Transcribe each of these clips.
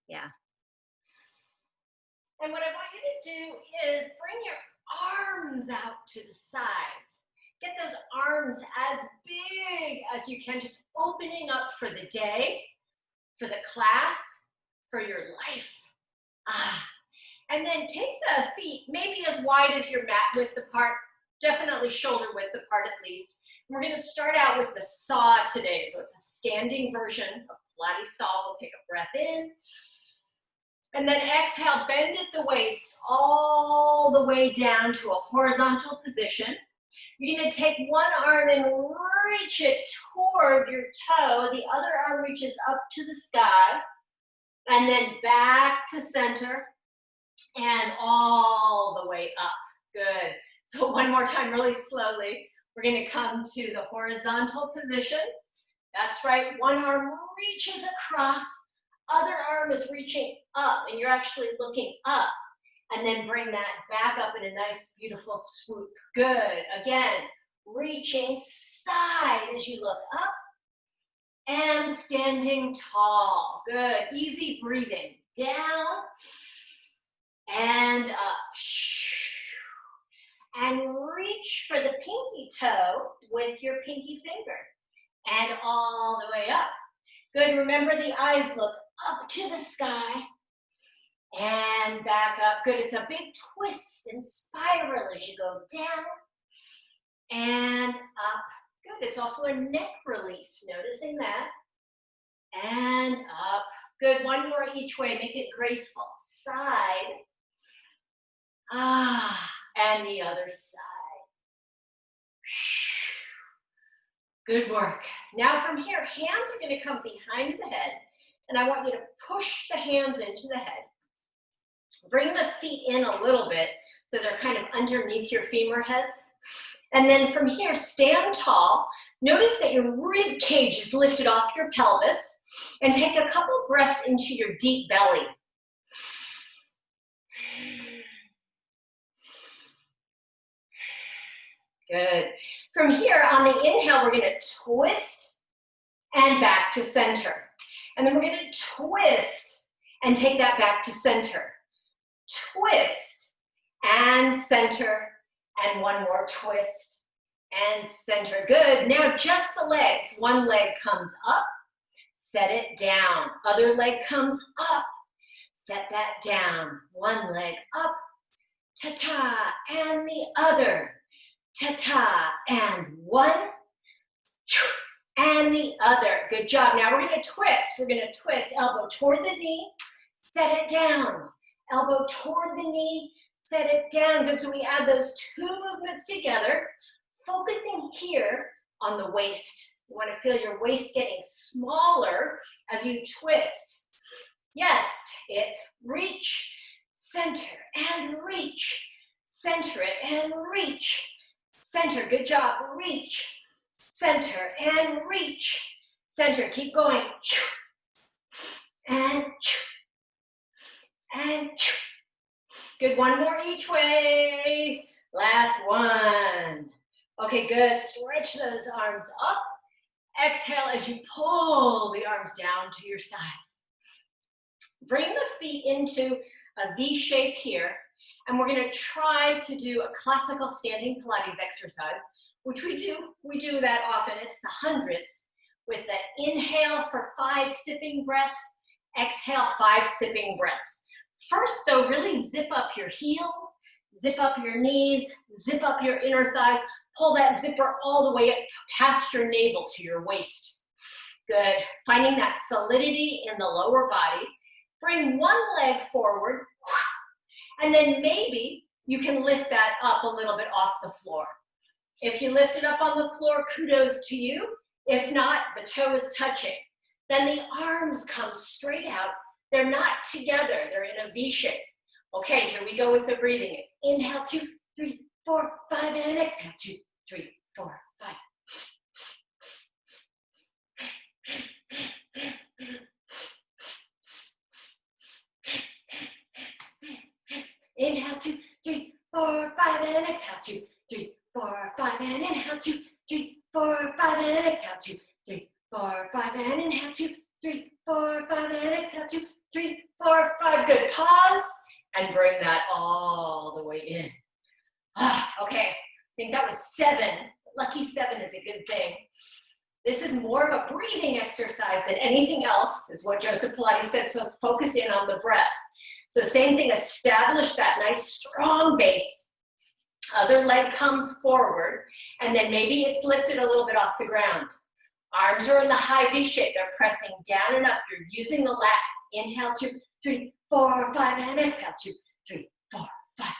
Yeah. And what I want you to do is bring your arms out to the sides. Get those arms as big as you can, just opening up for the day, for the class, for your life. And then take the feet maybe as wide as your mat width apart, definitely shoulder width apart at least. We're going to start out with the saw today. So it's a standing version of Pilates saw. We'll take a breath in. And then exhale, bend at the waist all the way down to a horizontal position. You're going to take one arm and reach it toward your toe. The other arm reaches up to the sky. And then back to center and all the way up. Good. So one more time, really slowly. We're going to come to the horizontal position. That's right. One arm reaches across. Other arm is reaching up, and you're actually looking up. And then bring that back up in a nice, beautiful swoop. Good. Again, reaching side as you look up. And standing tall. Good. Easy breathing. Down and up. And reach for the pinky toe with your pinky finger. And all the way up. Good. Remember, the eyes look up to the sky. And back up. Good. It's a big twist and spiral as you go down and up. Good. It's also a neck release. Noticing that. And up. Good. One more each way. Make it graceful. Side. And the other side. Good work. Now from here, hands are going to come behind the head. And I want you to push the hands into the head. Bring the feet in a little bit so they're kind of underneath your femur heads. And then from here, stand tall. Notice that your rib cage is lifted off your pelvis. And take a couple breaths into your deep belly. Good. From here, on the inhale, we're going to twist and back to center. And then we're going to twist and take that back to center. Twist and center, and one more twist and center. Good. Now just the legs. One leg comes up, set it down. Other leg comes up, set that down. One leg up, ta-ta, and the other, ta-ta, and one, and the other. Good job. Now we're going to twist. We're going to twist. Elbow toward the knee, set it down. Elbow toward the knee, set it down. Good, so we add those two movements together, focusing here on the waist. You want to feel your waist getting smaller as you twist. Yes, it's reach, center, and reach. Center it, and reach. Center, good job. Reach, center, and reach. Center, keep going. And good, one more each way. Last one. Okay, good. Stretch those arms up. Exhale as you pull the arms down to your sides. Bring the feet into a V shape here. And we're going to try to do a classical standing Pilates exercise, which we do. We do that often. It's the hundreds with the inhale for 5 sipping breaths. Exhale, 5 sipping breaths. First, though, really zip up your heels, zip up your knees, zip up your inner thighs. Pull that zipper all the way up past your navel to your waist. Good. Finding that solidity in the lower body. Bring one leg forward, and then maybe you can lift that up a little bit off the floor. If you lift it up on the floor, kudos to you. If not, the toe is touching. Then the arms come straight out. They're not together. They're in a V shape. Okay, here we go with the breathing. It's inhale, 2, 3, 4, 5, and exhale, 2, 3, 4, 5. Inhale, 2, 3, 4, 5, and exhale, 2, 3, 4, 5, and inhale, 2, 3, 4, 5, and exhale, 2, 3, 4, 5, and inhale, 2, 3, 4, 5, and exhale, 2, 3, good pause, and bring that all the way in. Okay, I think that was 7. Lucky 7 is a good thing. This is more of a breathing exercise than anything else, is what Joseph Pilates said, so focus in on the breath. So same thing, establish that nice strong base. Other leg comes forward, and then maybe it's lifted a little bit off the ground. Arms are in the high V shape. They're pressing down and up. You're using the lats. Inhale, 2, 3, 4, 5, and exhale, 2, 3, 4, 5.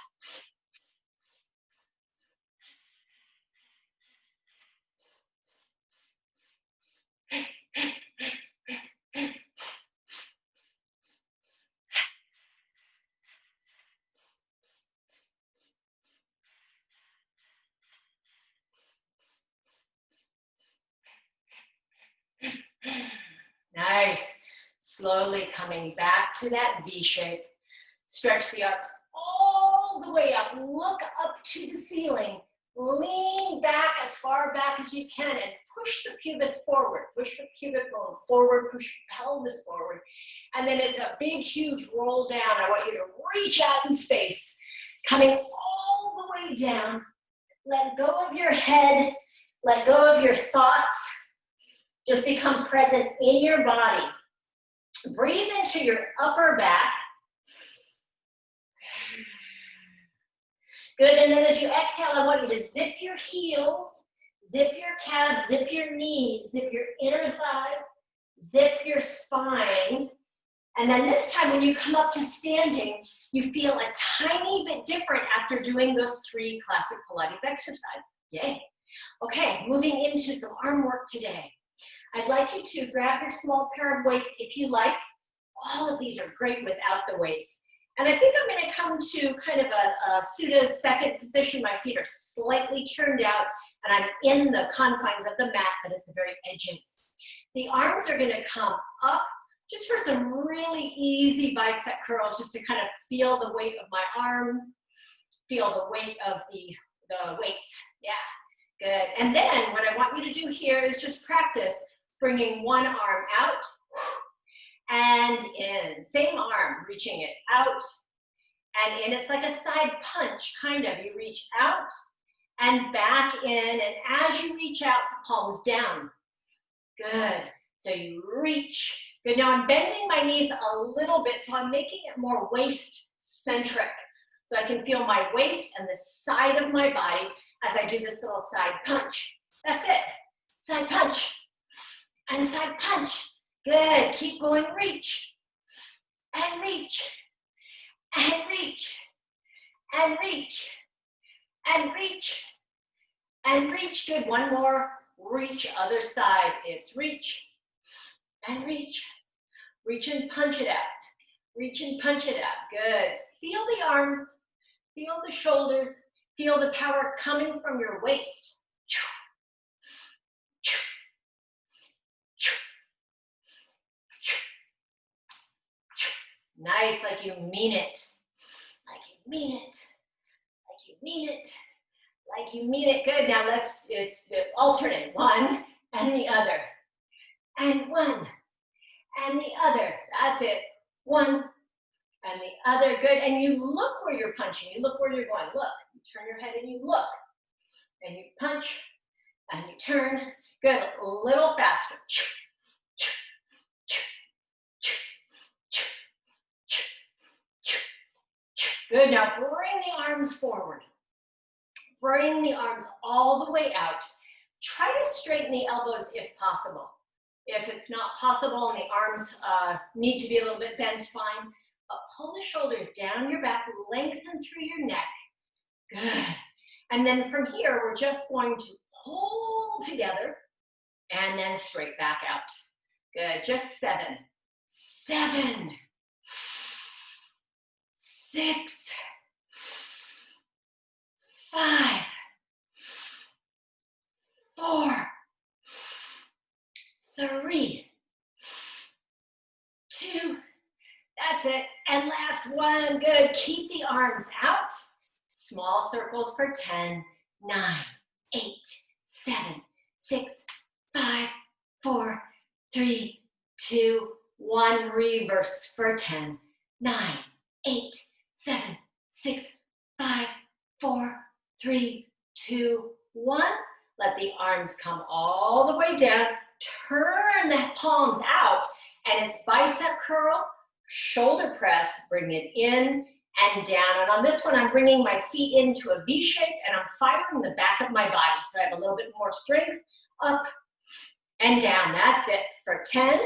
Nice. Slowly coming back to that V shape. Stretch the arms all the way up. Look up to the ceiling. Lean back as far back as you can and push the pubis forward. Push the pubic bone forward, push your pelvis forward. And then it's a big, huge roll down. I want you to reach out in space. Coming all the way down. Let go of your head. Let go of your thoughts. Just become present in your body. Breathe into your upper back. Good, and then as you exhale, I want you to zip your heels, zip your calves, zip your knees, zip your inner thighs, zip your spine. And then this time when you come up to standing, you feel a tiny bit different after doing those 3 classic Pilates exercises. Yay. Okay, moving into some arm work today. I'd like you to grab your small pair of weights if you like. All of these are great without the weights. And I think I'm going to come to kind of a pseudo second position. My feet are slightly turned out and I'm in the confines of the mat, but at the very edges. The arms are going to come up just for some really easy bicep curls, just to kind of feel the weight of my arms, feel the weight of the weights. Yeah, good. And then what I want you to do here is just practice bringing one arm out and in. Same arm, reaching it out and in. It's like a side punch, kind of. You reach out and back in, and as you reach out, palms down. Good. So you reach. Good. Now I'm bending my knees a little bit, so I'm making it more waist-centric. So I can feel my waist and the side of my body as I do this little side punch. That's it. Side punch. And side punch. Good. Keep going. Reach. And reach. And reach. And reach. And reach. And reach. Good. One more. Reach. Other side. It's reach. And reach. Reach and punch it out. Reach and punch it out. Good. Feel the arms. Feel the shoulders. Feel the power coming from your waist. Nice, like you mean it. Like you mean it. Like you mean it. Like you mean it. Good. Now it's alternate. One and the other. And one and the other. That's it. One and the other. Good. And you look where you're punching. You look where you're going. Look. You turn your head and you look. And you punch and you turn. Good. A little faster. Good. Now bring the arms forward. Bring the arms all the way out. Try to straighten the elbows if possible. If it's not possible and the arms need to be a little bit bent, fine. But pull the shoulders down your back, lengthen through your neck. Good. And then from here, we're just going to pull together and then straight back out. Good. Just 7. 7. 6. 5. 4. 3. 2. That's it. And last one. Good. Keep the arms out. Small circles for 10, 9, 8, 7, 6, 5, 4, 3, 2, 1. Reverse for 10, 9, 8, 7, 6, 5, 4, 3, 2, 1. Let the arms come all the way down. Turn the palms out, and it's bicep curl, shoulder press, bring it in and down. And on this one, I'm bringing my feet into a V shape, and I'm firing the back of my body, so I have a little bit more strength. Up and down. That's it for 10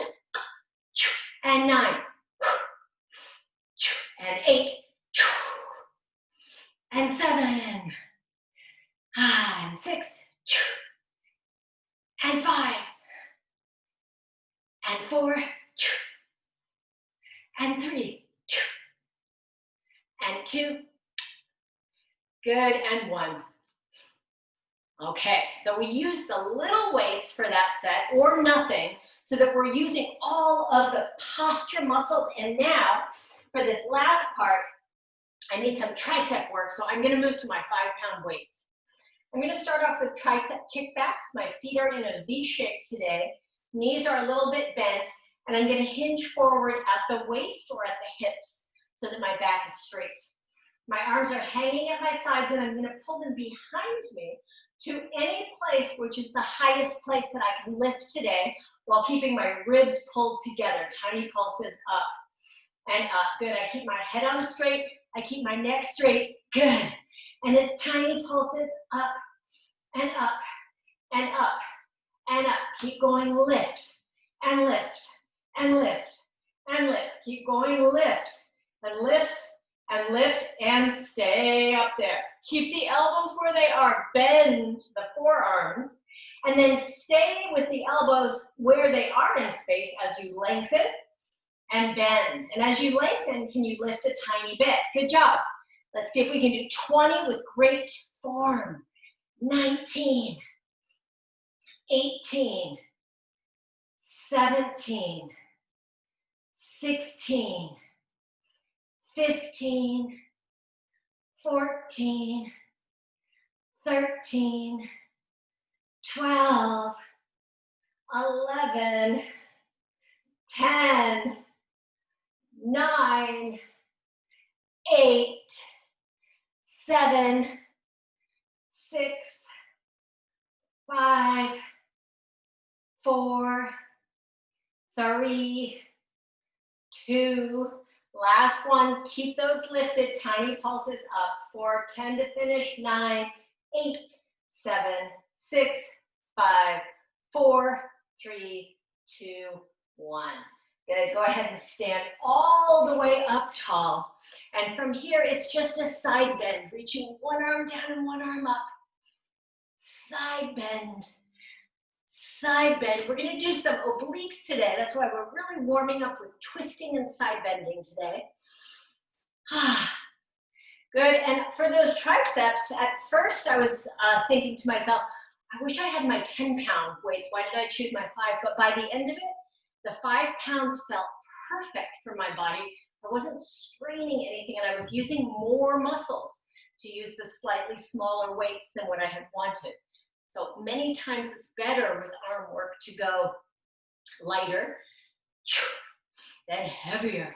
and 9 and 8 and 7 and 6 and 5 and 4 and 3 and 2. Good, and 1. Okay, so we use the little weights for that set or nothing, so that we're using all of the posture muscles. And now for this last part, I need some tricep work, so I'm going to move to my 5-pound weights. I'm going to start off with tricep kickbacks. My feet are in a V shape today. Knees are a little bit bent, and I'm going to hinge forward at the waist or at the hips so that my back is straight. My arms are hanging at my sides, and I'm going to pull them behind me to any place which is the highest place that I can lift today while keeping my ribs pulled together. Tiny pulses up and up. Good. I keep my head on straight. I keep my neck straight. Good. And it's tiny pulses up and up and up and up. Keep going. Lift and lift and lift and lift. Keep going. Lift and lift and lift and stay up there. Keep the elbows where they are. Bend the forearms and then stay with the elbows where they are in space as you lengthen and bend. And as you lengthen, can you lift a tiny bit? Good job. Let's see if we can do 20 with great form. 19, 18, 17, 16, 15, 14, 13, 12, 11, 10, 9, 8, 7, 6, 5, 4, 3, 2, last one. Keep those lifted, tiny pulses up. 4, 10 to finish. 9, 8, 7, 6, 5, 4, 3, 2, 1. Good. Go ahead and stand all the way up tall. And from here, it's just a side bend, reaching one arm down and one arm up. Side bend. Side bend. We're going to do some obliques today. That's why we're really warming up with twisting and side bending today. Good. And for those triceps, at first I was thinking to myself, I wish I had my 10-pound weights. Why did I choose my 5? But by the end of it, the 5 pounds felt perfect for my body. I wasn't straining anything, and I was using more muscles to use the slightly smaller weights than what I had wanted. So many times it's better with arm work to go lighter, then heavier.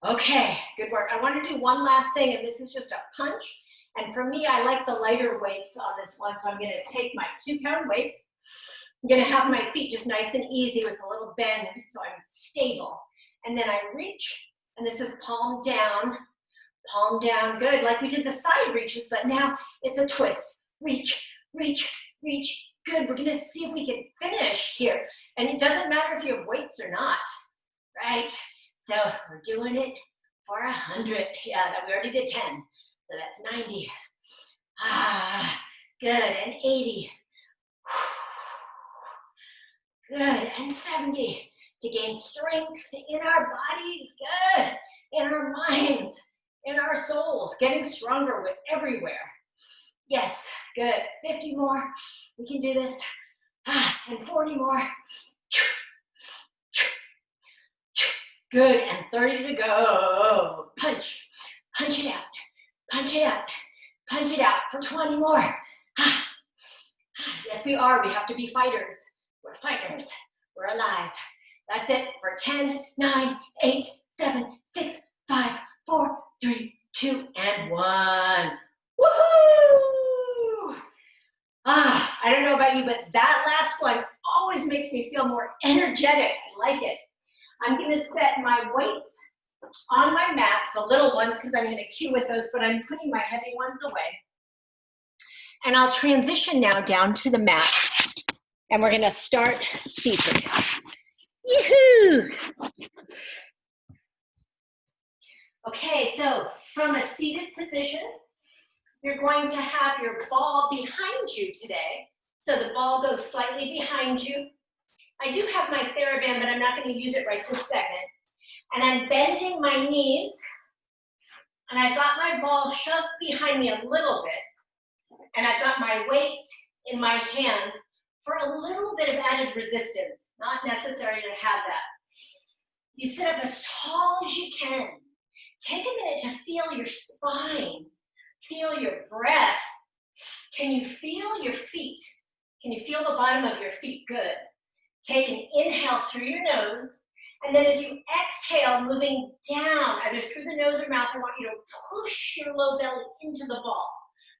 Okay, good work. I want to do one last thing, and this is just a punch. And for me, I like the lighter weights on this one, so I'm going to take my 2-pound weights. I'm going to have my feet just nice and easy with a little bend so I'm stable. And then I reach, and this is palm down, good, like we did the side reaches, but now it's a twist. Reach, reach, reach. Good, we're going to see if we can finish here. And it doesn't matter if you have weights or not, right? So we're doing it for 100. Yeah, we already did 10, so that's 90. Good, and 80. Good, and 70 to gain strength in our bodies. Good, in our minds, in our souls, getting stronger with everywhere. Yes, good. 50 more. We can do this. And 40 more. Good, and 30 to go. Punch, punch it out, punch it out, punch it out for 20 more. Yes, we are. We have to be fighters. We're fighters. We're alive. That's it for 10, 9, 8, 7, 6, 5, 3, 2, and 1. Woohoo! I don't know about you, but that last one always makes me feel more energetic. I like it. I'm going to set my weights on my mat, the little ones, because I'm going to cue with those, but I'm putting my heavy ones away. And I'll transition now down to the mat, and we're going to start seated. Yoo-hoo! Okay, so from a seated position, you're going to have your ball behind you today. So the ball goes slightly behind you. I do have my theraband, but I'm not going to use it right this second. And I'm bending my knees, and I've got my ball shoved behind me a little bit, and I've got my weights in my hands for a little bit of added resistance. Not necessary to have that. You sit up as tall as you can. Take a minute to feel your spine. Feel your breath. Can you feel your feet? Can you feel the bottom of your feet? Good. Take an inhale through your nose, and then as you exhale, moving down, either through the nose or mouth, I want you to push your low belly into the ball.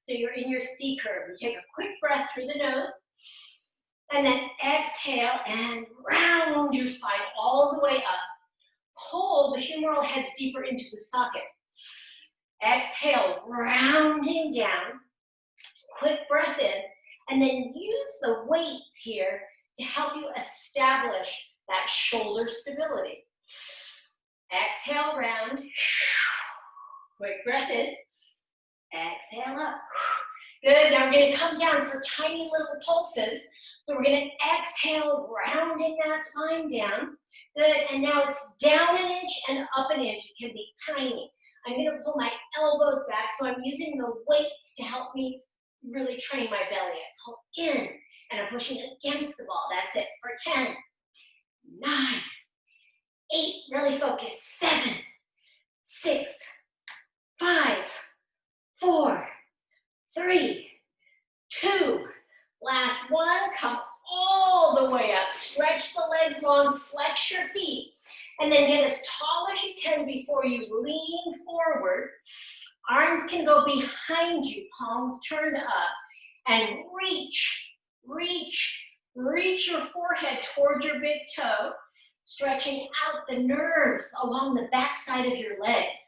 So you're in your C curve. You take a quick breath through the nose, and then exhale and round your spine all the way up. Pull the humeral heads deeper into the socket. Exhale, rounding down. Quick breath in, and then use the weights here to help you establish that shoulder stability. Exhale, round. Quick breath in. Exhale up. Good, now we're going to come down for tiny little pulses. So we're going to exhale, rounding that spine down. Good, and now it's down an inch and up an inch. It can be tiny. I'm going to pull my elbows back, so I'm using the weights to help me really train my belly. I pull in, and I'm pushing against the ball. That's it for 10, 9, 8, really focus, 7, 6, 5, 4, 3, 2, last one, come all the way up. Stretch the legs long, flex your feet, and then get as tall as you can before you lean forward. Arms can go behind you, palms turned up, and reach, reach, reach your forehead toward your big toe, stretching out the nerves along the backside of your legs.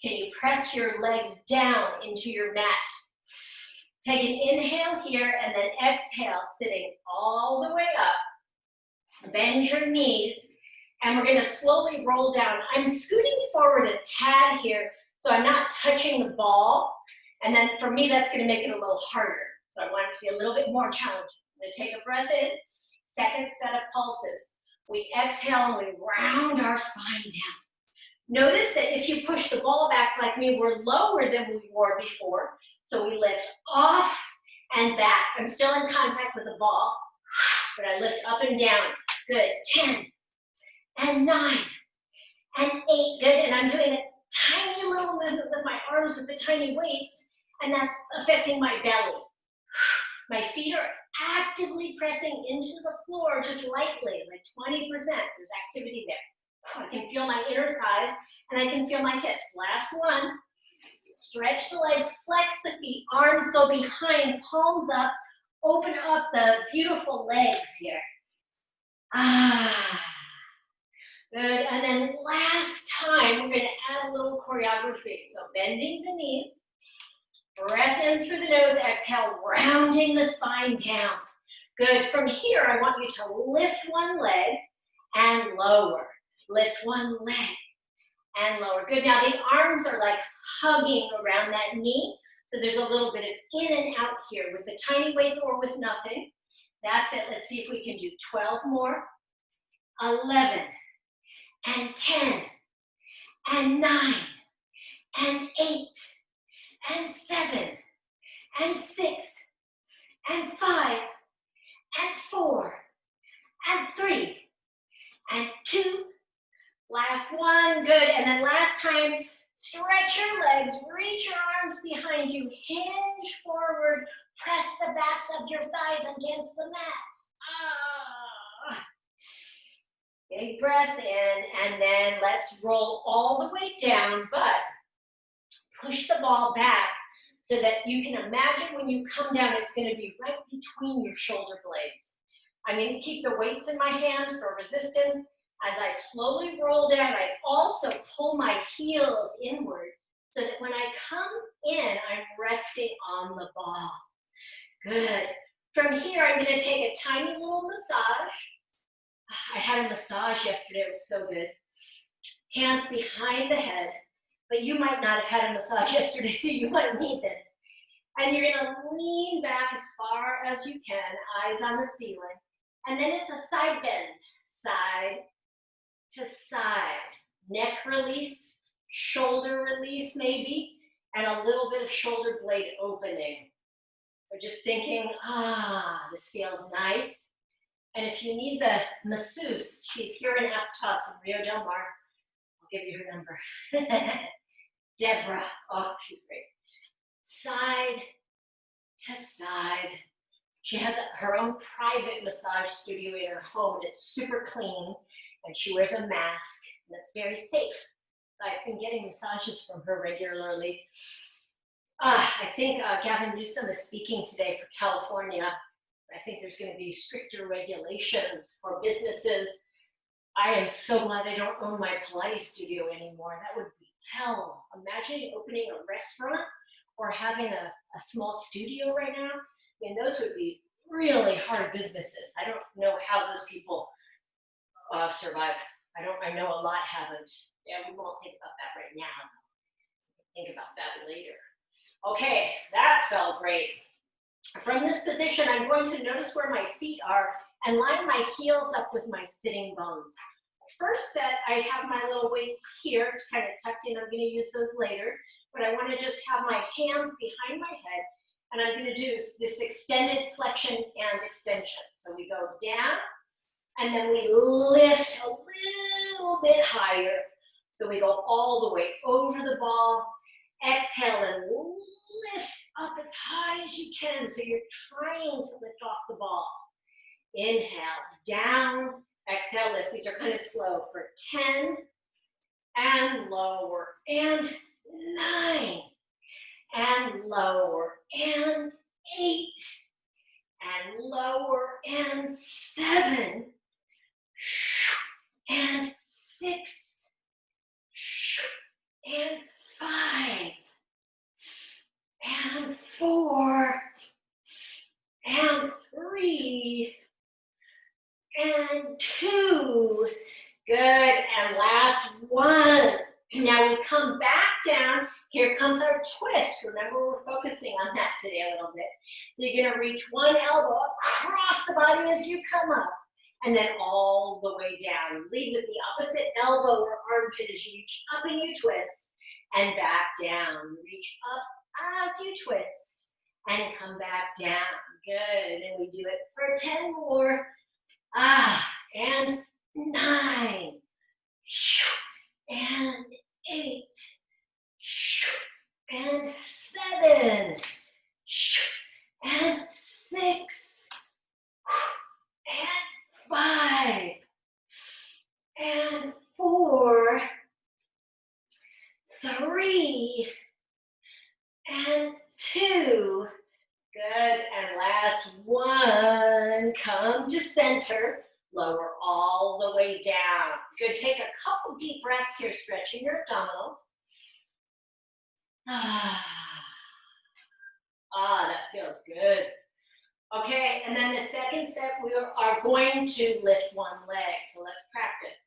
Can you press your legs down into your mat? Take an inhale here and then exhale, sitting all the way up. Bend your knees, and we're going to slowly roll down. I'm scooting forward a tad here, so I'm not touching the ball. And then for me, that's going to make it a little harder. So I want it to be a little bit more challenging. I'm going to take a breath in, second set of pulses. We exhale and we round our spine down. Notice that if you push the ball back like me, we're lower than we were before. So we lift off and back. I'm still in contact with the ball, but I lift up and down. Good, 10, and 9, and 8, good. And I'm doing a tiny little movement with my arms with the tiny weights, and that's affecting my belly. My feet are actively pressing into the floor just lightly, like 20%. There's activity there. I can feel my inner thighs, and I can feel my hips. Last one. Stretch the legs, flex the feet, arms go behind, palms up, open up the beautiful legs here. Good, and then last time, we're going to add a little choreography. So bending the knees, breath in through the nose, exhale, rounding the spine down. Good, from here, I want you to lift one leg and lower. Lift one leg and lower. Good, now the arms are like hugging around that knee. So there's a little bit of in and out here with the tiny weights or with nothing. That's it. Let's see if we can do 12 more. 11, and 10, and 9, and 8, and 7, and 6, and 5, and 4, and 3, and 2. Last one, good. And then last time, stretch your legs, reach your arms behind you, hinge forward, press the backs of your thighs against the mat. Big breath in, and then let's roll all the way down, but Push the ball back so that you can imagine when you come down, it's going to be right between your shoulder blades. I'm going to keep the weights in my hands for resistance. As I slowly roll down, I also pull my heels inward so that when I come in, I'm resting on the ball. Good. From here, I'm going to take a tiny little massage. I had a massage yesterday. It was so good. Hands behind the head. But you might not have had a massage yesterday, so you might need this. And you're going to lean back as far as you can, eyes on the ceiling. And then it's a side bend, side to side. Neck release, shoulder release maybe, and a little bit of shoulder blade opening. So just thinking, this feels nice. And if you need the masseuse, she's here in Aptos in Rio Del Mar. I'll give you her number. Deborah, oh, she's great. Side to side. She has her own private massage studio in her home, and it's super clean, and she wears a mask, and it's very safe. I've been getting massages from her regularly. I think Gavin Newsom is speaking today for California. I think there's going to be stricter regulations for businesses. I am so glad I don't own my Pilates studio anymore. That would be hell. Imagine opening a restaurant or having a small studio right now. I mean, those would be really hard businesses. I don't know how those people survive. I know a lot haven't. Yeah, we won't think about that right now. Think about that later. Okay, that felt great. From this position, I'm going to notice where my feet are and line my heels up with my sitting bones. First set, I have my little weights here, kind of tucked in. I'm going to use those later, but I want to just have my hands behind my head, and I'm going to do this extended flexion and extension. So we go down, and then we lift a little bit higher. So we go all the way over the ball. Exhale and lift up as high as you can. So you're trying to lift off the ball. Inhale, down. Exhale, lift. These are kind of slow for 10 and lower and 9 and lower and 8 and lower and 7 and 6 and 5 and 4 and 3 and 2. Good. And last one. Now we come back down. Here comes our twist. Remember, we're focusing on that today a little bit. So you're going to reach one elbow across the body as you come up, and then all the way down. Lead with the opposite elbow or armpit as you reach up and you twist, and back down. Reach up as you twist, and come back down. Good. And we do it for 10 more. And 9, and 8, and 7, and 6, and 5, and 4, 3, and 2. Good, and last one, come to center, lower all the way down. Good, take a couple deep breaths here, stretching your abdominals. That feels good. Okay, and then the second set, we are going to lift one leg, so let's practice.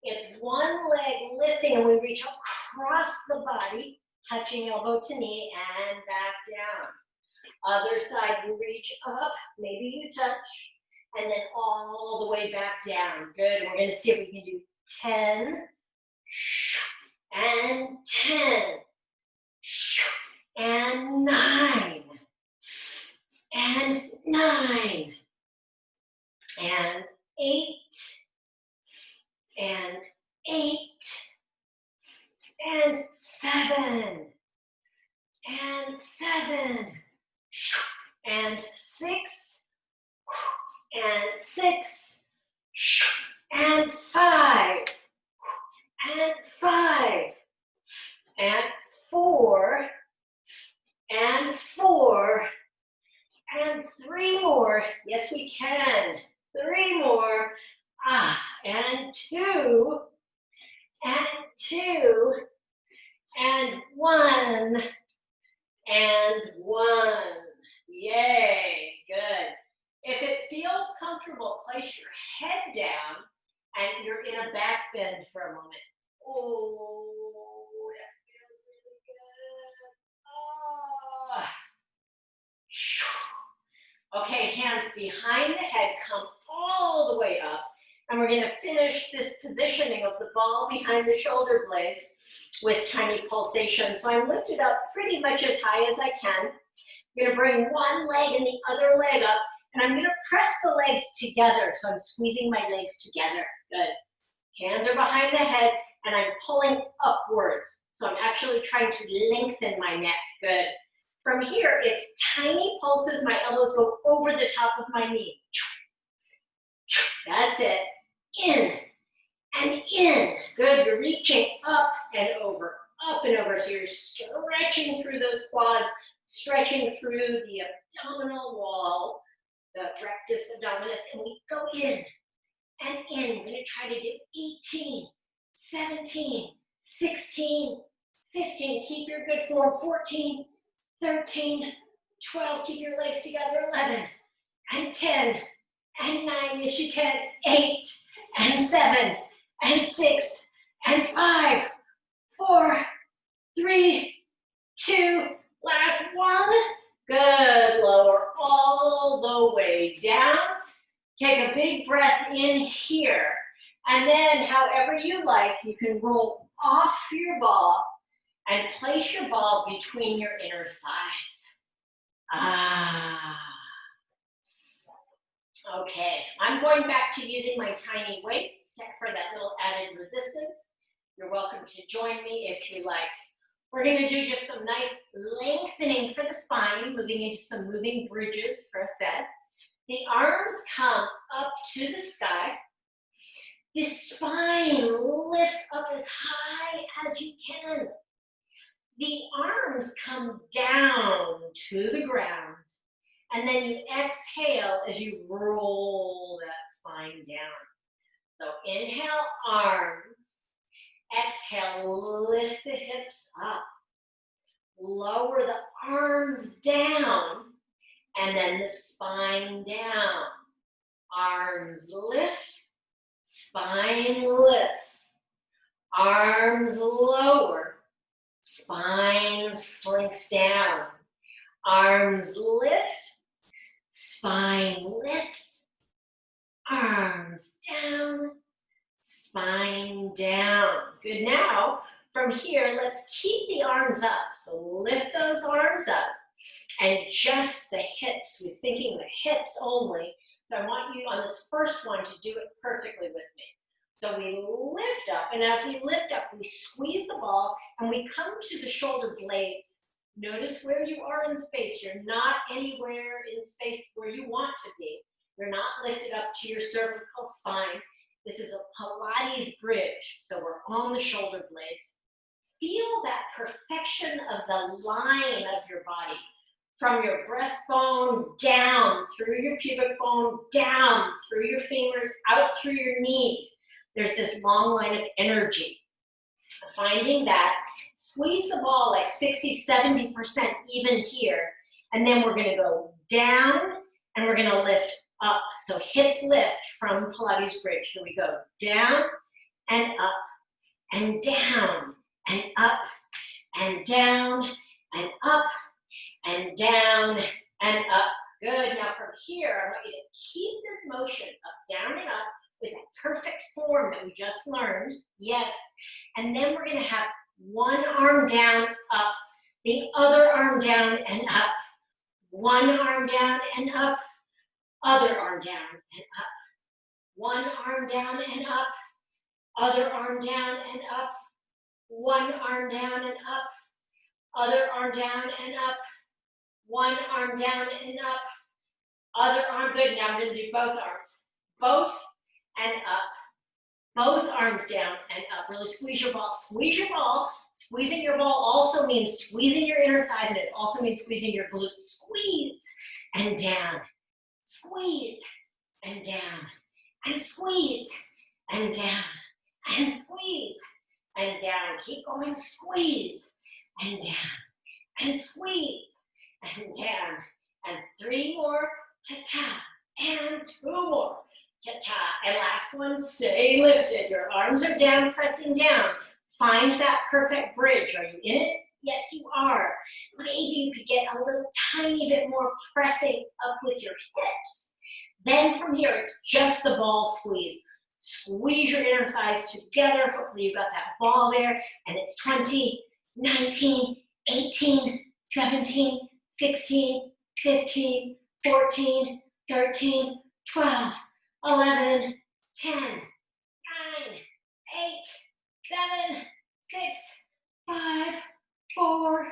It's one leg lifting, and we reach across the body, touching elbow to knee, and back down. Other side, you reach up, maybe you touch, and then all the way back down. Good, we're going to see if we can do 10, and 10, and 9, and 9, and 8, and 8, and 7, and 7, and 6, and 6, and 5, and 5, and 4, 3 more. Yes, we can. 3 more. And 2. And 2. And 1. And 1. Yay, good. If it feels comfortable, place your head down and you're in a back bend for a moment. Oh, that feels really good. Oh. Okay, hands behind the head, come all the way up. And we're gonna finish this positioning of the ball behind the shoulder blades with tiny pulsations. So I'm lifted up pretty much as high as I can. I'm gonna bring one leg and the other leg up, and I'm gonna press the legs together. So I'm squeezing my legs together, good. Hands are behind the head, and I'm pulling upwards. So I'm actually trying to lengthen my neck, good. From here, it's tiny pulses. My elbows go over the top of my knee. That's it. In and in. Good, you're reaching up and over, up and over. So you're stretching through those quads, stretching through the abdominal wall, the rectus abdominis, and we go in and in. We're gonna try to do 18, 17, 16, 15. Keep your good form. 14, 13, 12. Keep your legs together. 11 and 10 and 9. Yes, you can. 8 and 7 and 6 and 5, 4, 3, 2. Last one. Good. Lower all the way down. Take a big breath in here. And then, however you like, you can roll off your ball and place your ball between your inner thighs. Okay, I'm going back to using my tiny weights for that little added resistance. You're welcome to join me if you like. We're going to do just some nice lengthening for the spine, moving into some moving bridges for a set. The arms come up to the sky. The spine lifts up as high as you can. The arms come down to the ground. And then you exhale as you roll that spine down. So inhale, arms. Exhale, lift the hips up. Lower the arms down. And then the spine down. Arms lift. Spine lifts. Arms lower. Spine slinks down. Arms lift. Spine lifts, arms down, spine down. Good, now from here, let's keep the arms up. So lift those arms up and just the hips. We're thinking the hips only. So I want you on this first one to do it perfectly with me. So we lift up, and as we lift up, we squeeze the ball and we come to the shoulder blades. Notice where you are in space. You're not anywhere in space where you want to be. You're not lifted up to your cervical spine. This is a Pilates bridge. So we're on the shoulder blades. Feel that perfection of the line of your body. From your breastbone down, through your pubic bone, down, through your fingers, out through your knees. There's this long line of energy. Finding that, squeeze the ball like 60, 70% even here. And then we're gonna go down and we're gonna lift up. So hip lift from Pilates bridge. Here we go. Down and up and down and up and down and up and down and up. Good, now from here, I want you to keep this motion up, down and up with that perfect form that we just learned. Yes, and then we're gonna have one arm down, up, the other arm down and up, one arm down and up, other arm down and up, one arm down and up, other arm down and up, one arm down and up, other arm down and up, one arm down and up, other arm. Good, now I'm gonna do both arms, both and up, both arms down and up. Really squeeze your ball, squeeze your ball. Squeezing your ball also means squeezing your inner thighs, and it also means squeezing your glutes. Squeeze and down squeeze, and down, and squeeze, and down, and squeeze, and down. Keep going, squeeze, and down, and squeeze, and down. And 3 more, ta-ta, and 2 more, ta-ta. And last one, stay lifted. Your arms are down, pressing down. Find that perfect bridge. Are you in it? Yes, you are. Maybe you could get a little tiny bit more pressing up with your hips. Then from here, it's just the ball squeeze. Squeeze your inner thighs together. Hopefully you've got that ball there. And it's 20, 19, 18, 17, 16, 15, 14, 13, 12, 11, 10, 9, 8, 7, 6, 5, 4,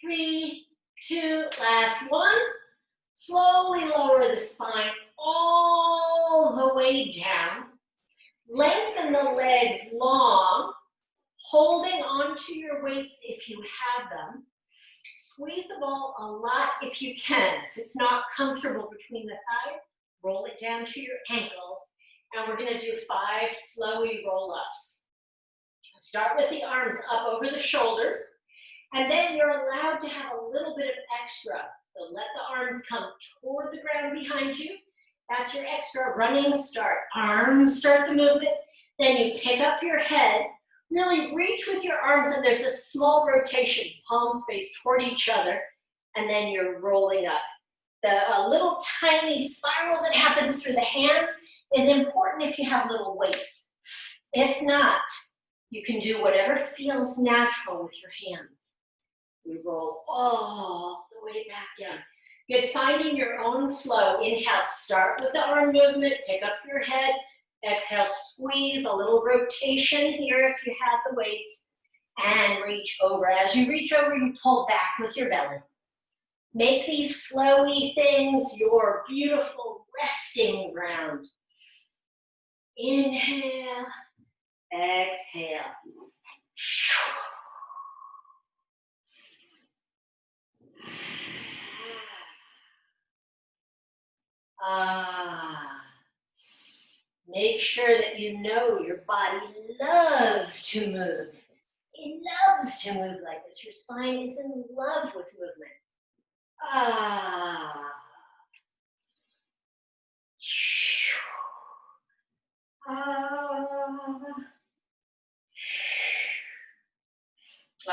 3, 2, last one. Slowly lower the spine all the way down. Lengthen the legs long, holding onto your weights if you have them. Squeeze the ball a lot if you can. If it's not comfortable between the thighs, roll it down to your ankles. And we're going to do 5 slowy roll-ups. Start with the arms up over the shoulders. And then you're allowed to have a little bit of extra. So let the arms come toward the ground behind you. That's your extra running start. Arms start the movement. Then you pick up your head. Really reach with your arms, and there's a small rotation, palms face toward each other, and then you're rolling up. The little tiny spiral that happens through the hands is important if you have little weights. If not, you can do whatever feels natural with your hands. We roll all the way back down. Good, finding your own flow. Inhale, start with the arm movement, pick up your head. Exhale, squeeze, a little rotation here if you have the weights, and reach over. As you reach over, you pull back with your belly. Make these flowy things your beautiful resting ground. Inhale, exhale. Make sure that you know your body loves to move. It loves to move like this. Your spine is in love with movement.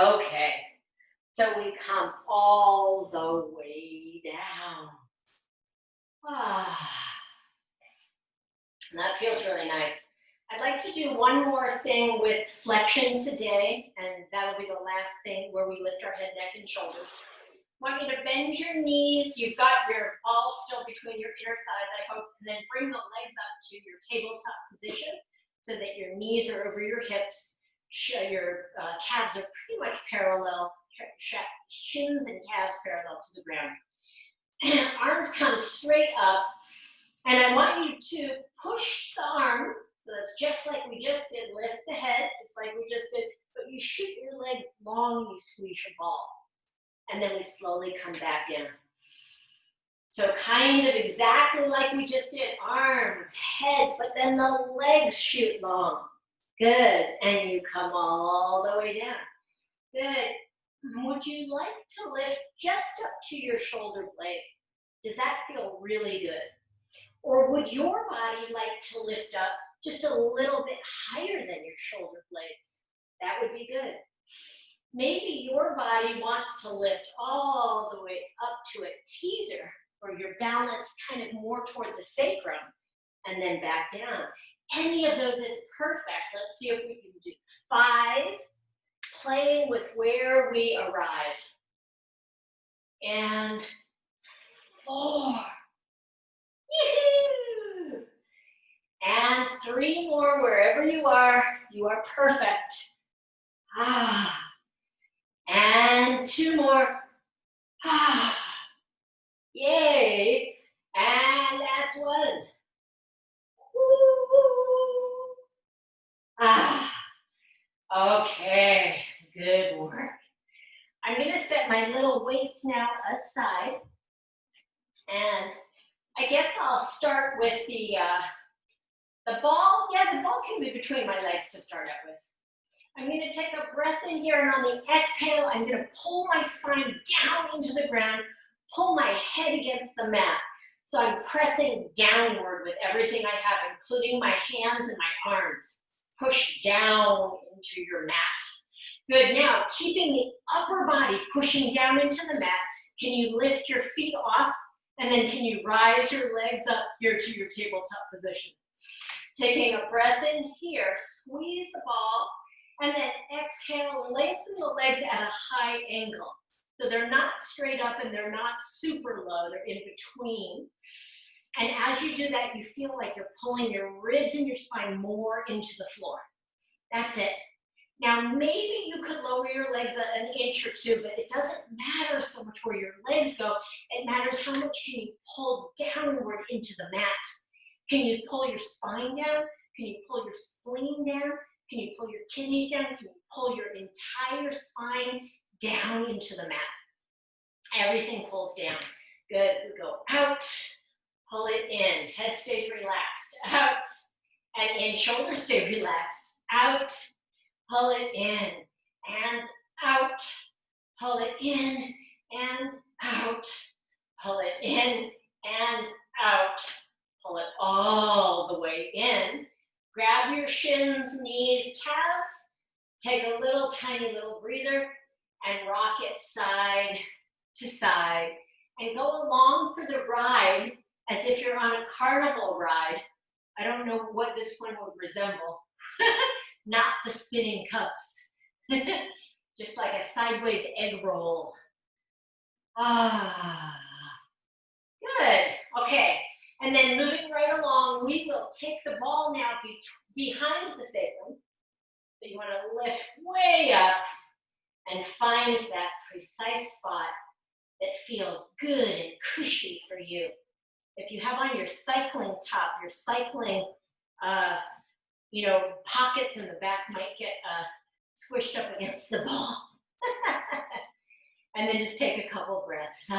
Okay, so we come all the way down. And that feels really nice. I'd like to do one more thing with flexion today, and that'll be the last thing where we lift our head, neck, and shoulders. I want you to bend your knees. You've got your ball still between your inner thighs, I hope, and then bring the legs up to your tabletop position so that your knees are over your hips. Your calves are pretty much parallel, shins and calves parallel to the ground. Arms come straight up, and I want you to push the arms, so that's just like we just did, lift the head, just like we just did, but you shoot your legs long, you squeeze your ball, and then we slowly come back down. So kind of exactly like we just did, arms, head, but then the legs shoot long. Good, and you come all the way down. Good. Would you like to lift just up to your shoulder blades? Does that feel really good? Or would your body like to lift up just a little bit higher than your shoulder blades? That would be good. Maybe your body wants to lift all the way up to a teaser, or you're balanced kind of more toward the sacrum, and then back down. Any of those is perfect. Let's see if we can do 5, playing with where we arrive. And 4. Yoo-hoo! And 3 more, wherever you are perfect. And 2 more. Yay! And last one. Okay, good work. I'm going to set my little weights now aside, and I guess I'll start with the ball. Yeah, the ball can be between my legs to start out with. I'm going to take a breath in here, and on the exhale, I'm going to pull my spine down into the ground, pull my head against the mat. So I'm pressing downward with everything I have, including my hands and my arms. Push down into your mat. Good. Now, keeping the upper body pushing down into the mat, can you lift your feet off? And then can you rise your legs up here to your tabletop position? Taking a breath in here, squeeze the ball, and then exhale, lengthen the legs at a high angle. So they're not straight up and they're not super low, they're in between. And as you do that, you feel like you're pulling your ribs and your spine more into the floor. That's it. Now, maybe you could lower your legs an inch or two, but it doesn't matter so much where your legs go. It matters how much can you pull downward into the mat. Can you pull your spine down? Can you pull your spleen down? Can you pull your kidneys down? Can you pull your entire spine down into the mat? Everything pulls down. Good. We go out, pull it in. Head stays relaxed. Out and in. Shoulders stay relaxed. Out, pull it in and out. Pull it in and out. Pull it in and out. Pull it all the way in. Grab your shins, knees, calves. Take a little tiny little breather and rock it side to side. And go along for the ride as if you're on a carnival ride. I don't know what this one would resemble. Not the spinning cups. Just like a sideways egg roll. Ah, good. Okay. And then moving right along, we will take the ball now behind the sacrum. So you want to lift way up and find that precise spot that feels good and cushy for you. If you have on your cycling top, your cycling, pockets in the back might get squished up against the ball. And then just take a couple breaths.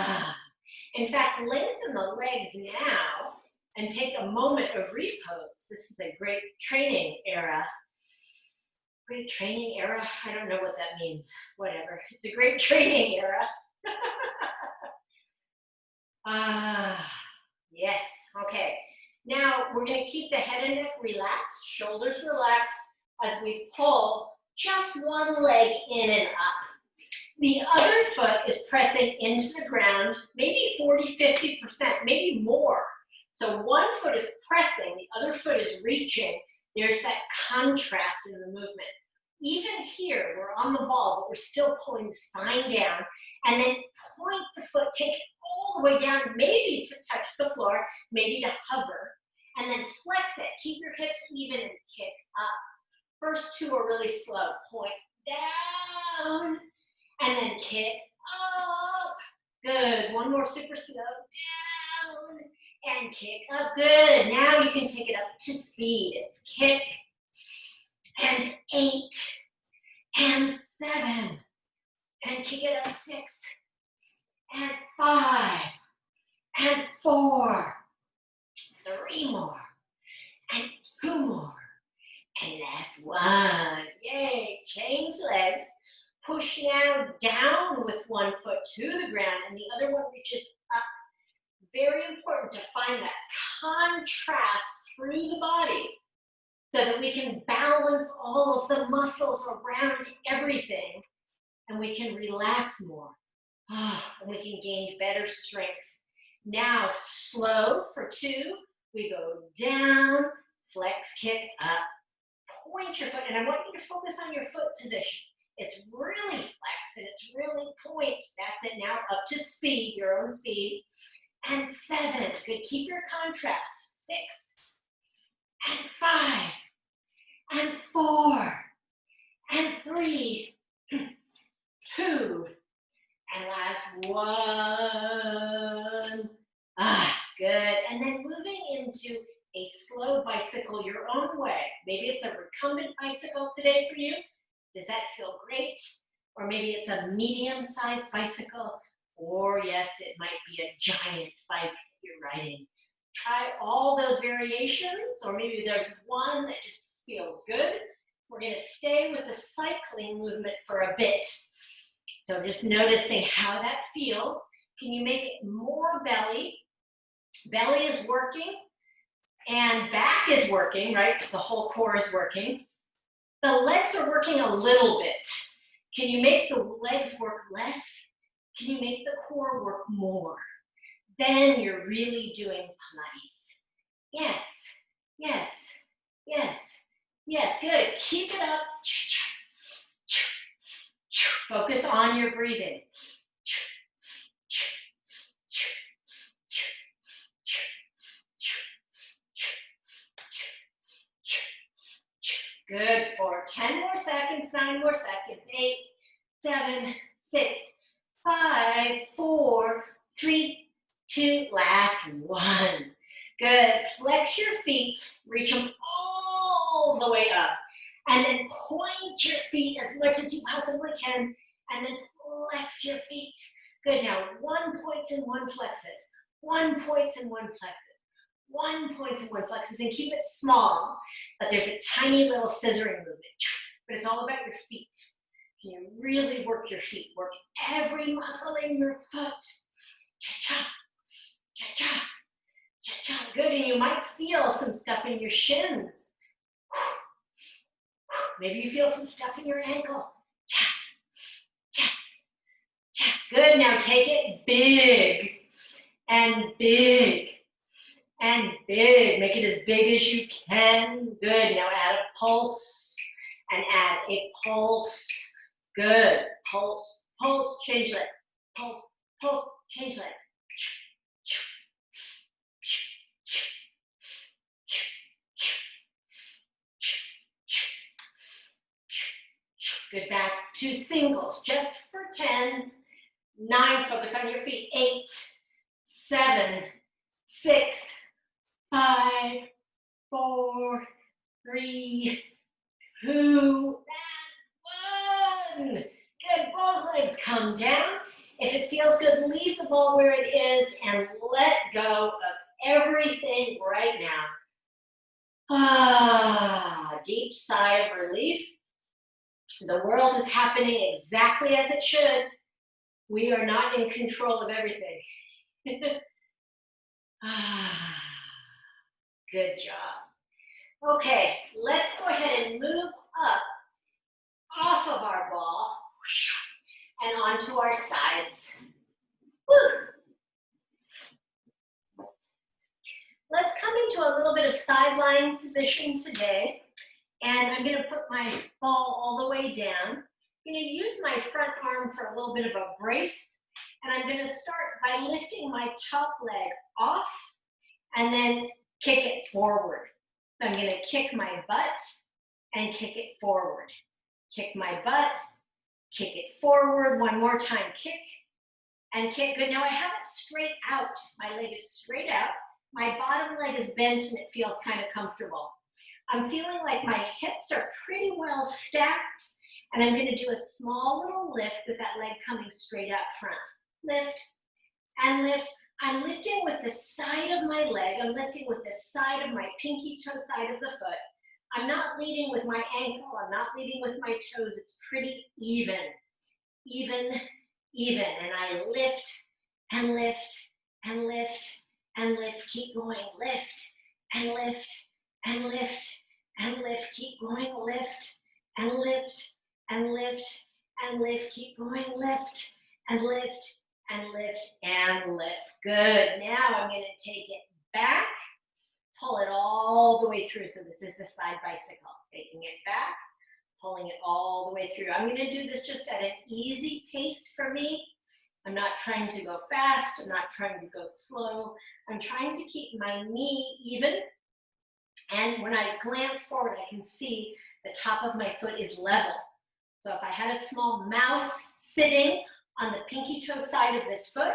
In fact, lengthen the legs now and take a moment of repose. This is a great training era. Great training era? I don't know what that means. Whatever. It's a great training era. Yes. Okay. Now we're going to keep the head and neck relaxed, shoulders relaxed as we pull just one leg in and up. The other foot is pressing into the ground, maybe 40, 50%, maybe more. So one foot is pressing, the other foot is reaching. There's that contrast in the movement. Even here, we're on the ball, but we're still pulling the spine down. And then point the foot, take it all the way down, maybe to touch the floor, maybe to hover. And then flex it. Keep your hips even and kick up. First two are really slow. Point down. And then kick up. Good. One more super slow. Down. And kick up. Good. Now you can take it up to speed. It's kick. And 8. And 7. And kick it up 6. And 5. And 4. 3 more. And 2 more. And last one. Yay. Change legs. Push now down with one foot to the ground and the other one reaches up. Very important to find that contrast through the body so that we can balance all of the muscles around everything and we can relax more and we can gain better strength. Now, slow for 2. We go down, flex, kick, up. Point your foot, and I want you to focus on your foot position. It's really flex and it's really point. That's it. Now up to speed, your own speed. And 7. Good. Keep your contrast. 6. And 5. And 4. And 3. 2. And last 1. Good. And then moving into a slow bicycle your own way. Maybe it's a recumbent bicycle today for you. Does that feel great? Or maybe it's a medium-sized bicycle, or yes, it might be a giant bike that you're riding. Try all those variations, or maybe there's one that just feels good. We're going to stay with the cycling movement for a bit. So just noticing how that feels. Can you make it more belly? Belly is working, and back is working, right? Because the whole core is working. The legs are working a little bit. Can you make the legs work less? Can you make the core work more? Then you're really doing Pilates. Yes, yes, yes, yes, good. Keep it up. Focus on your breathing. Good, for 10 more seconds, 9 more seconds, 8, 7, 6, 5, 4, 3, 2, last one. Good, flex your feet, reach them all the way up, and then point your feet as much as you possibly can, and then flex your feet. Good, now 1 points and 1 flexes, 1 points and 1 flexes. 1 points and 1 flexes, and keep it small, but there's a tiny little scissoring movement, but it's all about your feet. Can you really work your feet? Work every muscle in your foot. Cha-cha, cha-cha, cha-cha. Good, and you might feel some stuff in your shins. Maybe you feel some stuff in your ankle. Cha, cha, cha. Good, now take it big and big. And big, make it as big as you can. Good, now add a pulse and add a pulse. Good, pulse, pulse, change legs. Pulse, pulse, change legs. Good, back to singles, just for 10. 9, focus on your feet. 8, 7, 6, 5, 4, 3, 2, and 1. Good, both legs come down. If it feels good, leave the ball where it is and let go of everything right now. Ah, deep sigh of relief. The world is happening exactly as it should. We are not in control of everything. Ah. Good job. Okay, let's go ahead and move up off of our ball and onto our sides. Woo. Let's come into a little bit of sideline position today. And I'm going to put my ball all the way down. I'm going to use my front arm for a little bit of a brace. And I'm going to start by lifting my top leg off and then kick it forward. So I'm going to kick my butt and kick it forward. Kick my butt, kick it forward. One more time, kick and kick. Good, now I have it straight out. My leg is straight out. My bottom leg is bent and it feels kind of comfortable. I'm feeling like my hips are pretty well stacked, and I'm going to do a small little lift with that leg coming straight up front. Lift and lift. I'm lifting with the side of my leg. I'm lifting with the side of my pinky toe side of the foot. I'm not leading with my ankle. I'm not leading with my toes. It's pretty even. Even, even. And I lift and lift and lift and lift. Keep going. Lift and lift and lift and lift. Keep going. Lift and lift and lift and lift. Keep going. Lift and lift and lift and lift. Good. Now I'm going to take it back, pull it all the way through. So this is the side bicycle. Taking it back, pulling it all the way through. I'm going to do this just at an easy pace for me. I'm not trying to go fast. I'm not trying to go slow. I'm trying to keep my knee even. And when I glance forward, I can see the top of my foot is level. So if I had a small mouse sitting on the pinky toe side of this foot,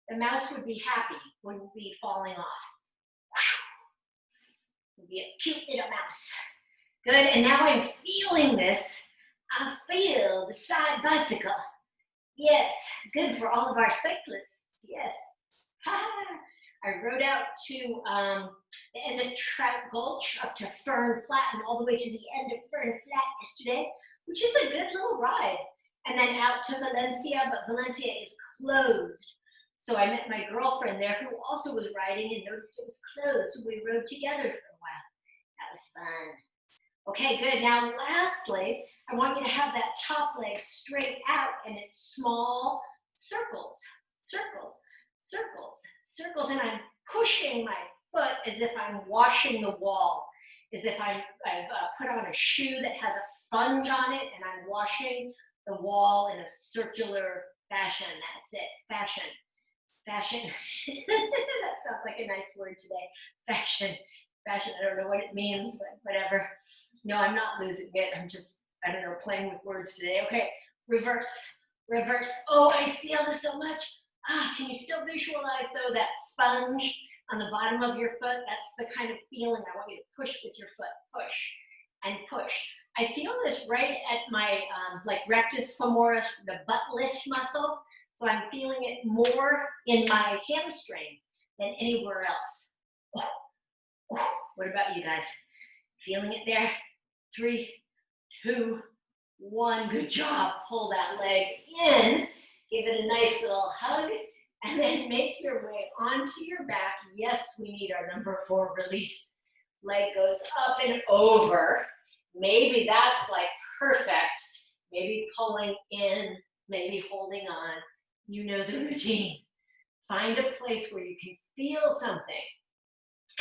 the mouse would be happy, wouldn't be falling off. Would be a cute little mouse. Good, and now I'm feeling this. I feel the side bicycle. Yes, good for all of our cyclists, yes. I rode out to the end of Trout Gulch up to Fern Flat and all the way to the end of Fern Flat yesterday, which is a good little ride. And then out to Valencia, but Valencia is closed. So I met my girlfriend there who also was riding and noticed it was closed. So we rode together for a while. That was fun. Okay, good. Now lastly, I want you to have that top leg straight out and it's small circles, circles, circles, circles. And I'm pushing my foot as if I'm washing the wall, as if I've put on a shoe that has a sponge on it and I'm washing the wall in a circular fashion. That's it, fashion. Fashion. That sounds like a nice word today. Fashion. Fashion. I don't know what it means, but whatever. No, I'm not losing it. I'm just, I don't know, playing with words today. Okay, reverse, reverse. Oh, I feel this so much. Can you still visualize though that sponge on the bottom of your foot? That's the kind of feeling I want you to push with your foot. Push and push. I feel this right at my like rectus femoris, the butt lift muscle. So I'm feeling it more in my hamstring than anywhere else. Oh, oh. What about you guys? Feeling it there? 3, 2, 1. Good job. Pull that leg in. Give it a nice little hug. And then make your way onto your back. Yes, we need our number 4 release. Leg goes up and over. Maybe that's like perfect. Maybe pulling in, maybe holding on. You know the routine. Find a place where you can feel something.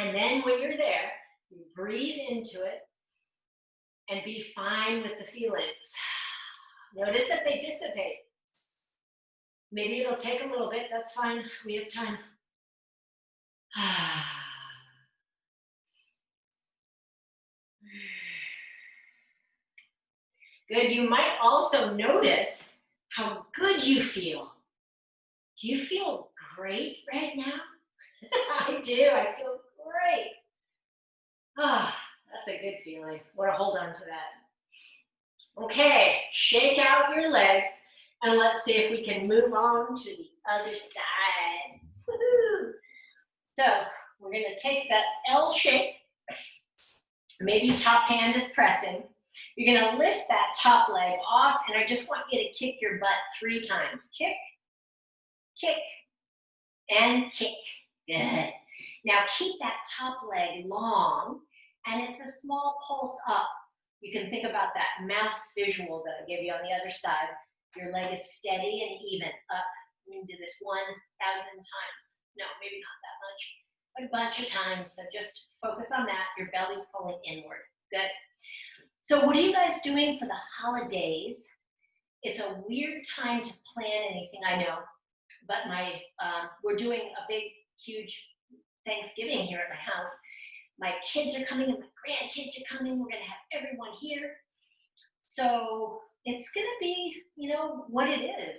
And then when you're there, you breathe into it and be fine with the feelings. Notice that they dissipate. Maybe it'll take a little bit. That's fine. We have time. Good. You might also notice how good you feel. Do you feel great right now? I do. I feel great. That's a good feeling. Want to hold on to that. Okay, shake out your legs and let's see if we can move on to the other side. Woohoo! So we're going to take that L shape. Maybe top hand is pressing. You're going to lift that top leg off and I just want you to kick your butt 3 times. Kick, kick, and kick. Good. Now keep that top leg long and it's a small pulse up. You can think about that mouse visual that I gave you on the other side. Your leg is steady and even up. We can do this 1,000 times. No, maybe not that much, but a bunch of times. So just focus on that. Your belly's pulling inward. Good. So what are you guys doing for the holidays? It's a weird time to plan anything, I know, but we're doing a big, huge Thanksgiving here at my house. My kids are coming and my grandkids are coming. We're going to have everyone here. So it's going to be, you know, what it is.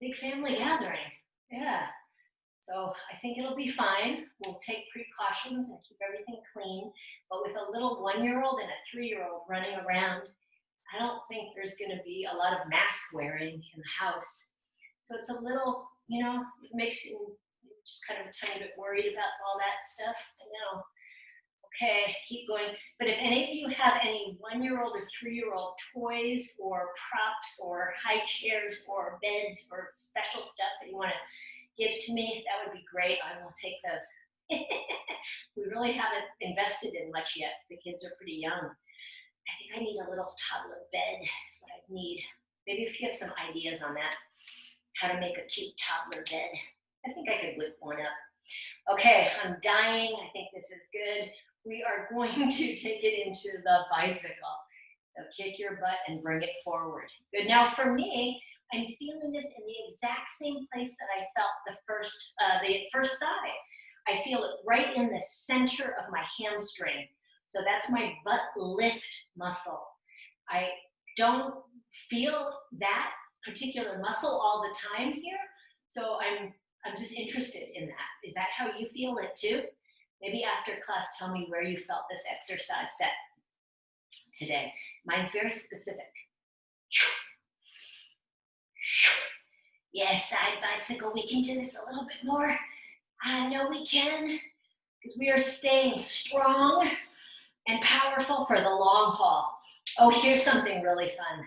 Big family gathering. Yeah. So I think it'll be fine. We'll take precautions and keep everything clean. But with a little 1-year-old and a 3-year-old running around, I don't think there's going to be a lot of mask wearing in the house. So it's a little, you know, it makes you just kind of a tiny bit worried about all that stuff. I know. Okay, keep going. But if any of you have any 1-year-old or 3-year-old toys or props or high chairs or beds or special stuff that you want to give to me, that would be great. I will take those. We really haven't invested in much yet. The kids are pretty young. I think I need a little toddler bed is what I need. Maybe if you have some ideas on that, how to make a cute toddler bed. I think I could whip one up. Okay, I'm dying. I think this is good. We are going to take it into the bicycle. So kick your butt and bring it forward. Good. Now for me, I'm feeling this in the exact same place that I felt the first side. I feel it right in the center of my hamstring. So that's my butt lift muscle. I don't feel that particular muscle all the time here. So I'm just interested in that. Is that how you feel it too? Maybe after class, tell me where you felt this exercise set today. Mine's very specific. Yes, side bicycle, we can do this a little bit more. I know we can, because we are staying strong and powerful for the long haul. Oh, here's something really fun.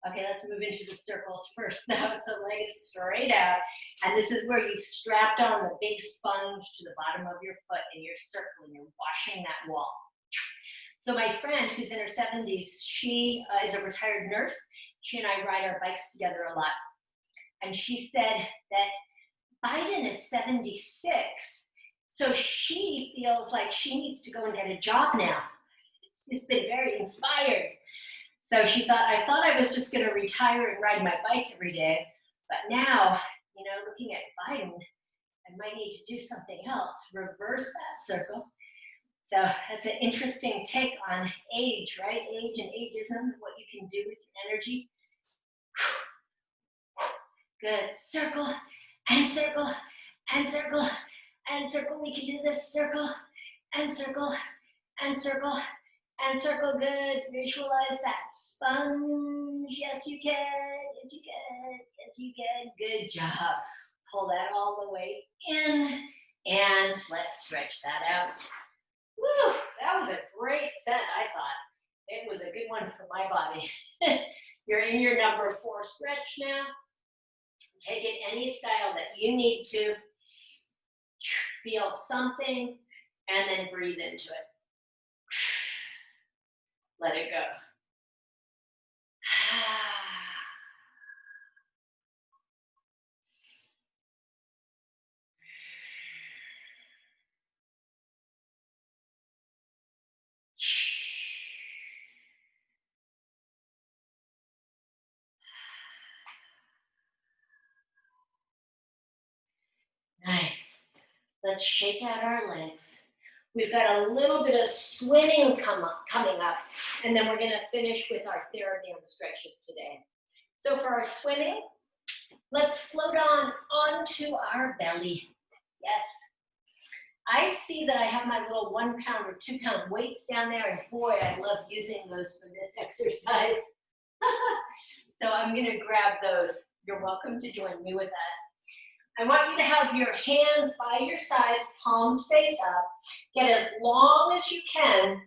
Okay, let's move into the circles first though. So leg is straight out. And this is where you've strapped on the big sponge to the bottom of your foot and you're circling, you're washing that wall. So my friend who's in her 70s, she is a retired nurse. She and I ride our bikes together a lot. And she said that Biden is 76, so she feels like she needs to go and get a job now. She's been very inspired. So she thought, I thought I was just going to retire and ride my bike every day, but now, you know, looking at Biden, I might need to do something else, reverse that circle. So that's an interesting take on age, right? Age and ageism, and what you can do with your energy. Good. Circle and circle and circle and circle. We can do this. Circle and circle and circle and circle. Good. Visualize that sponge. Yes, you can. Yes, you can. Yes, you can. Good job. Pull that all the way in, and let's stretch that out. Woo! That was a great set, I thought. It was a good one for my body. You're in your number 4 stretch now. Take it any style that you need to. Feel something, and then breathe into it. Let it go. Nice. Let's shake out our legs. We've got a little bit of swimming coming up, and then we're going to finish with our theraband stretches today. So for our swimming, let's float on onto our belly. Yes. I see that I have my little 1 pound or 2 pound weights down there, and boy, I love using those for this exercise. So I'm going to grab those. You're welcome to join me with that. I want you to have your hands by your sides, palms face up. Get as long as you can,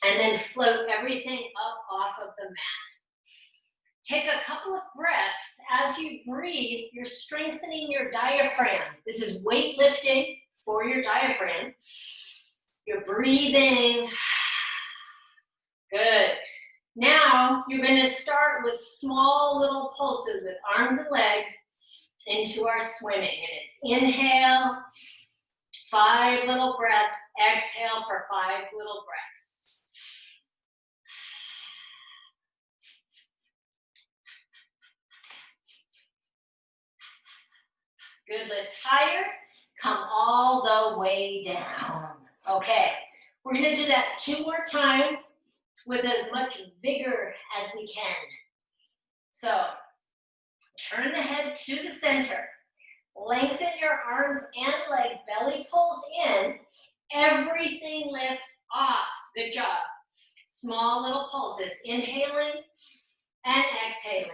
and then float everything up off of the mat. Take a couple of breaths. As you breathe, you're strengthening your diaphragm. This is weightlifting for your diaphragm. You're breathing. Good. Now, you're going to start with small little pulses with arms and legs into our swimming. And it's inhale, 5 little breaths. Exhale for 5 little breaths. Good, lift higher. Come all the way down. Okay, we're going to do that 2 more times with as much vigor as we can. So, turn the head to the center. Lengthen your arms and legs. Belly pulls in. Everything lifts off. Good job. Small little pulses. Inhaling and exhaling.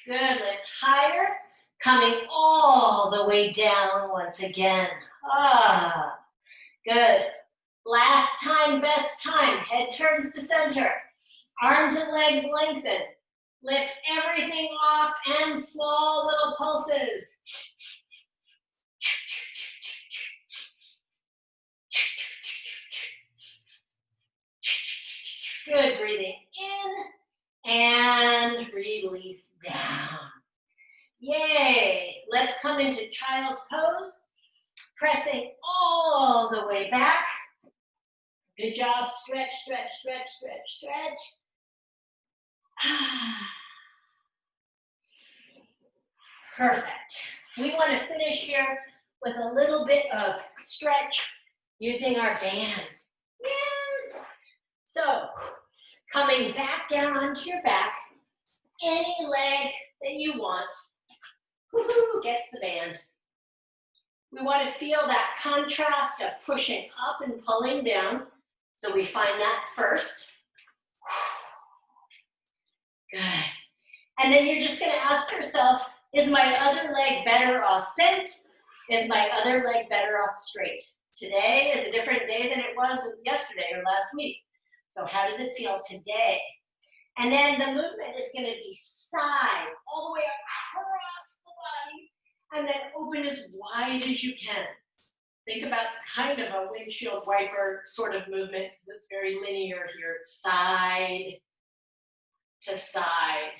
Good. Lift higher. Coming all the way down once again. Ah, good. Last time, best time. Head turns to center. Arms and legs lengthen. Lift everything off and small little pulses. Good. Breathing in and release down. Yay. Let's come into child's pose. Pressing all the way back. Good job. Stretch, stretch, stretch, stretch, stretch. Perfect. We want to finish here with a little bit of stretch using our band. Yes. So, coming back down onto your back, any leg that you want, woohoo, gets the band. We want to feel that contrast of pushing up and pulling down. So we find that first. Good. And then you're just going to ask yourself, is my other leg better off bent? Is my other leg better off straight? Today is a different day than it was yesterday or last week. So how does it feel today? And then the movement is going to be side, all the way across the body, and then open as wide as you can. Think about kind of a windshield wiper sort of movement. It's very linear here. Side to side.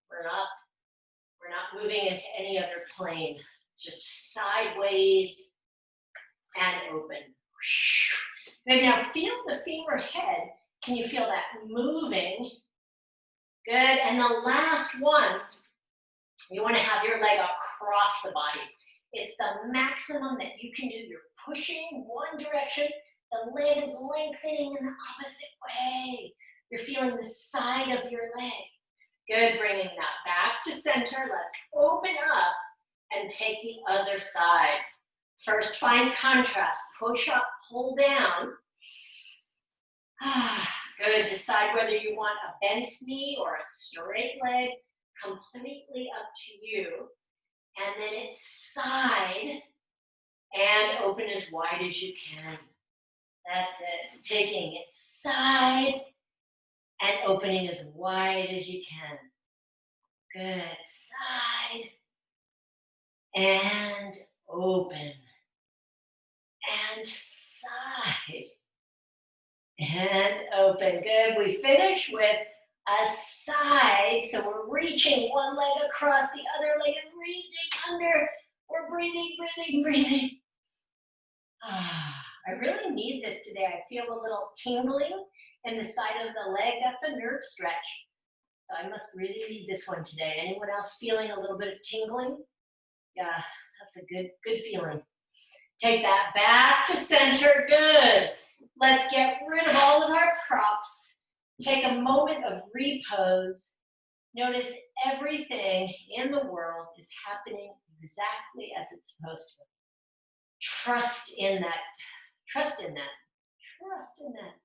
We're not moving into any other plane. It's just sideways and open. Good. Now feel the femur head. Can you feel that moving? Good. And the last one, you want to have your leg across the body. It's the maximum that you can do. You're pushing one direction. The leg is lengthening in the opposite way. You're feeling the side of your leg. Good, bringing that back to center. Let's open up and take the other side. First, find contrast. Push up, pull down. Good, decide whether you want a bent knee or a straight leg. Completely up to you. And then it's side and open as wide as you can. That's it. Taking it side and opening as wide as you can. Good. Side and open. And side and open. Good. We finish with a side. So we're reaching one leg across, the other leg is reaching under. We're breathing, breathing, breathing. I really need this today. I feel a little tingling in the side of the leg. That's a nerve stretch. So I must really need this one today. Anyone else feeling a little bit of tingling? Yeah, that's a good feeling. Take that back to center. Good. Let's get rid of all of our props. Take a moment of repose. Notice everything in the world is happening exactly as it's supposed to. Trust in that. Trust in that. Trust in that.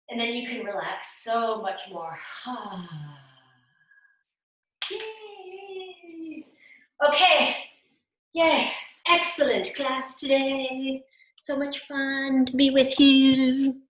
And then you can relax so much more. Yay. Okay. Yay. Excellent class today. So much fun to be with you.